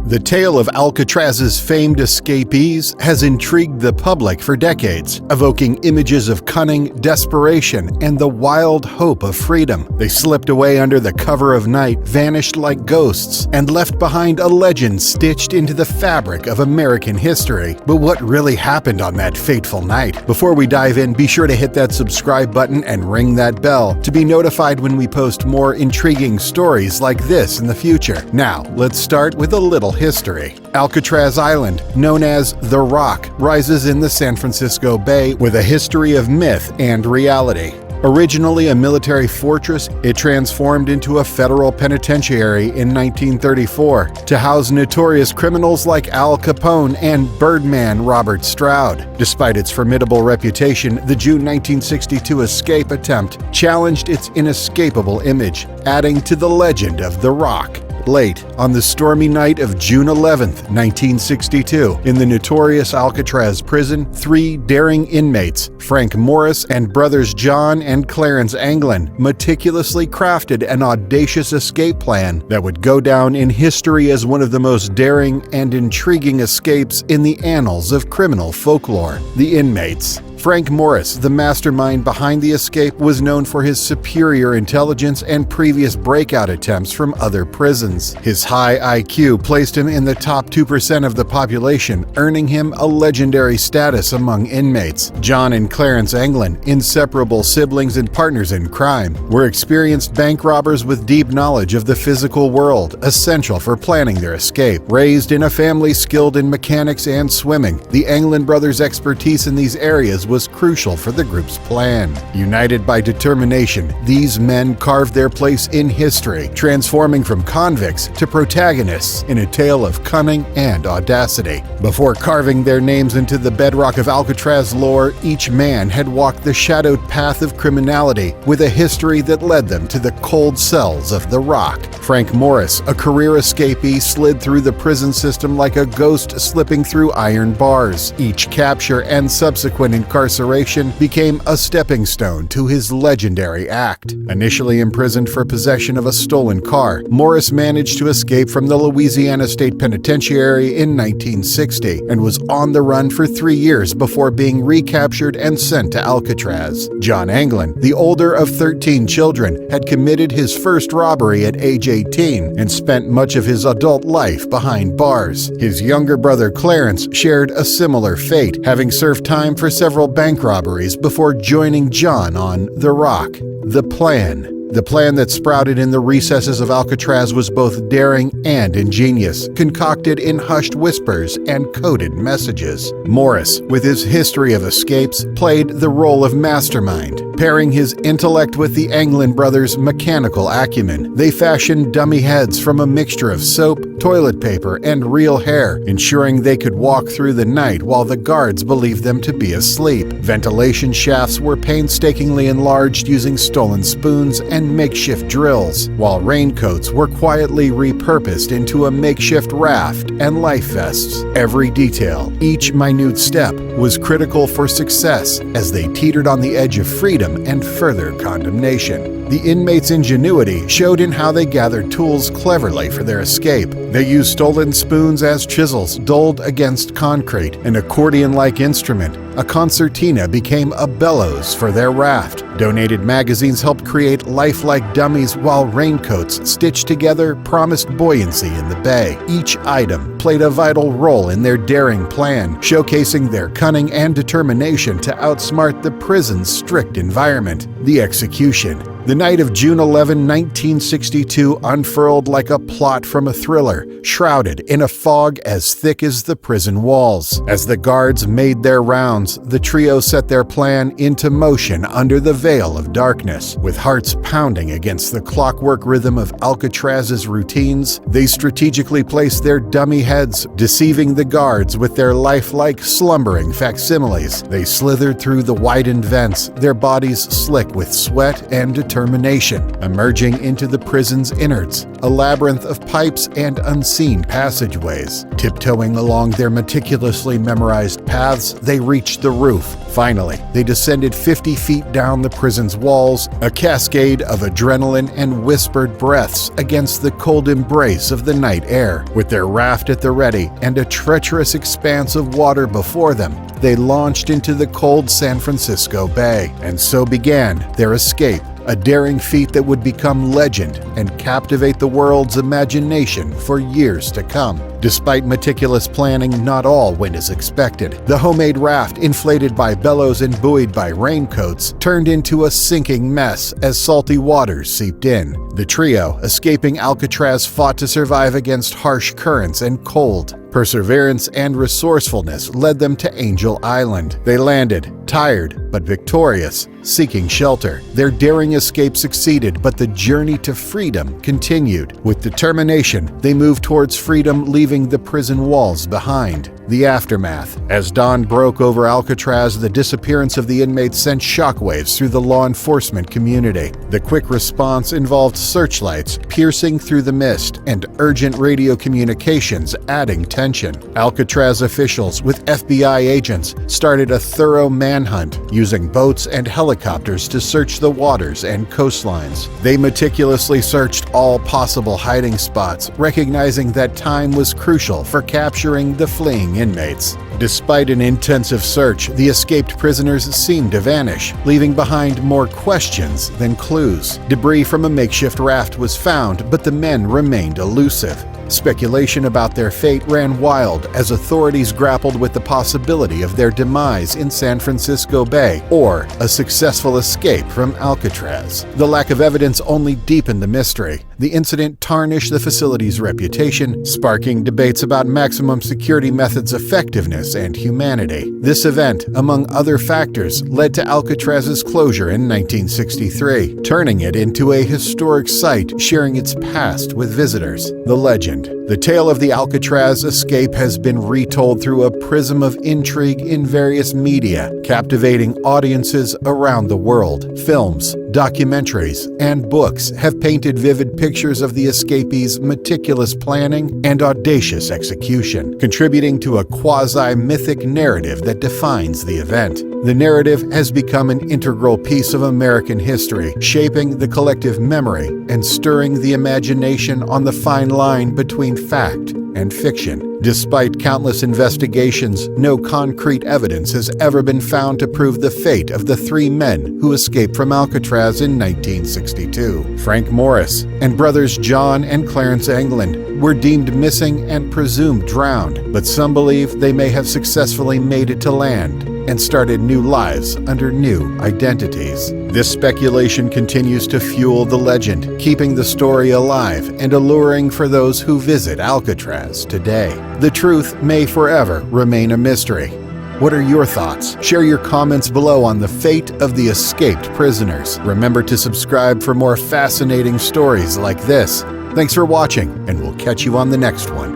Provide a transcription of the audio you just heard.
The tale of Alcatraz's famed escapees has intrigued the public for decades, evoking images of cunning, desperation, and the wild hope of freedom. They slipped away under the cover of night, vanished like ghosts, and left behind a legend stitched into the fabric of American history. But what really happened on that fateful night? Before we dive in, be sure to hit that subscribe button and ring that bell to be notified when we post more intriguing stories like this in the future. Now, let's start with a little history. Alcatraz Island, known as The Rock, rises in the San Francisco Bay with a history of myth and reality. Originally a military fortress, it transformed into a federal penitentiary in 1934 to house notorious criminals like Al Capone and Birdman Robert Stroud. Despite its formidable reputation, the June 1962 escape attempt challenged its inescapable image, adding to the legend of The Rock. Late on the stormy night of June 11, 1962, in the notorious Alcatraz prison, three daring inmates, Frank Morris and brothers John and Clarence Anglin, meticulously crafted an audacious escape plan that would go down in history as one of the most daring and intriguing escapes in the annals of criminal folklore. The inmates. Frank Morris, the mastermind behind the escape, was known for his superior intelligence and previous breakout attempts from other prisons. His high IQ placed him in the top 2% of the population, earning him a legendary status among inmates. John and Clarence Anglin, inseparable siblings and partners in crime, were experienced bank robbers with deep knowledge of the physical world, essential for planning their escape. Raised in a family skilled in mechanics and swimming, the Anglin brothers' expertise in these areas was crucial for the group's plan. United by determination, these men carved their place in history, transforming from convicts to protagonists in a tale of cunning and audacity. Before carving their names into the bedrock of Alcatraz lore, each man had walked the shadowed path of criminality with a history that led them to the cold cells of The Rock. Frank Morris, a career escapee, slid through the prison system like a ghost slipping through iron bars. Each capture and subsequent incarceration became a stepping stone to his legendary act. Initially imprisoned for possession of a stolen car, Morris managed to escape from the Louisiana State Penitentiary in 1960 and was on the run for 3 years before being recaptured and sent to Alcatraz. John Anglin, the older of 13 children, had committed his first robbery at age 18 and spent much of his adult life behind bars. His younger brother Clarence shared a similar fate, having served time for several bank robberies before joining John on The Rock. The plan that sprouted in the recesses of Alcatraz was both daring and ingenious, concocted in hushed whispers and coded messages. Morris, with his history of escapes, played the role of mastermind. Pairing his intellect with the Anglin brothers' mechanical acumen, they fashioned dummy heads from a mixture of soap, toilet paper, and real hair, ensuring they could walk through the night while the guards believed them to be asleep. Ventilation shafts were painstakingly enlarged using stolen spoons and makeshift drills, while raincoats were quietly repurposed into a makeshift raft and life vests. Every detail, each minute step, was critical for success as they teetered on the edge of freedom and further condemnation. The inmates' ingenuity showed in how they gathered tools cleverly for their escape. They used stolen spoons as chisels dulled against concrete, an accordion-like instrument. A concertina became a bellows for their raft. Donated magazines helped create lifelike dummies, while raincoats stitched together promised buoyancy in the bay. Each item played a vital role in their daring plan, showcasing their cunning and determination to outsmart the prison's strict environment. The execution. The night of June 11, 1962 unfurled like a plot from a thriller, shrouded in a fog as thick as the prison walls. As the guards made their rounds, the trio set their plan into motion under the veil of darkness. With hearts pounding against the clockwork rhythm of Alcatraz's routines, they strategically placed their dummy heads, deceiving the guards with their lifelike, slumbering facsimiles. They slithered through the widened vents, their bodies slick with sweat and determination. determination, emerging into the prison's innards, a labyrinth of pipes and unseen passageways. Tiptoeing along their meticulously memorized paths, they reached the roof. Finally, they descended 50 feet down the prison's walls, a cascade of adrenaline and whispered breaths against the cold embrace of the night air. With their raft at the ready and a treacherous expanse of water before them, they launched into the cold San Francisco Bay. And so began their escape, a daring feat that would become legend and captivate the world's imagination for years to come. Despite meticulous planning, not all went as expected. The homemade raft, inflated by bellows and buoyed by raincoats, turned into a sinking mess as salty waters seeped in. The trio, escaping Alcatraz, fought to survive against harsh currents and cold. Perseverance and resourcefulness led them to Angel Island. They landed, tired but victorious, seeking shelter. Their daring escape succeeded, but the journey to freedom continued. With determination, they moved towards freedom, leaving the prison walls behind. The aftermath. As dawn broke over Alcatraz, the disappearance of the inmates sent shockwaves through the law enforcement community. The quick response involved searchlights piercing through the mist and urgent radio communications adding tension. Alcatraz officials, with FBI agents, started a thorough manhunt, using boats and helicopters to search the waters and coastlines. They meticulously searched all possible hiding spots, recognizing that time was crucial for capturing the fleeing inmates. Despite an intensive search, the escaped prisoners seemed to vanish, leaving behind more questions than clues. Debris from a makeshift raft was found, but the men remained elusive. Speculation about their fate ran wild as authorities grappled with the possibility of their demise in San Francisco Bay or a successful escape from Alcatraz. The lack of evidence only deepened the mystery. The incident tarnished the facility's reputation, sparking debates about maximum security methods' effectiveness and humanity. This event, among other factors, led to Alcatraz's closure in 1963, turning it into a historic site sharing its past with visitors. The legend. The tale of the Alcatraz escape has been retold through a prism of intrigue in various media, captivating audiences around the world. Films, documentaries, and books have painted vivid pictures of the escapees' meticulous planning and audacious execution, contributing to a quasi-mythic narrative that defines the event. The narrative has become an integral piece of American history, shaping the collective memory and stirring the imagination on the fine line between fact and fiction. Despite countless investigations, no concrete evidence has ever been found to prove the fate of the three men who escaped from Alcatraz in 1962. Frank Morris and brothers John and Clarence England were deemed missing and presumed drowned, but some believe they may have successfully made it to land and started new lives under new identities. This speculation continues to fuel the legend, keeping the story alive and alluring for those who visit Alcatraz today. The truth may forever remain a mystery. What are your thoughts? Share your comments below on the fate of the escaped prisoners. Remember to subscribe for more fascinating stories like this. Thanks for watching, and we'll catch you on the next one.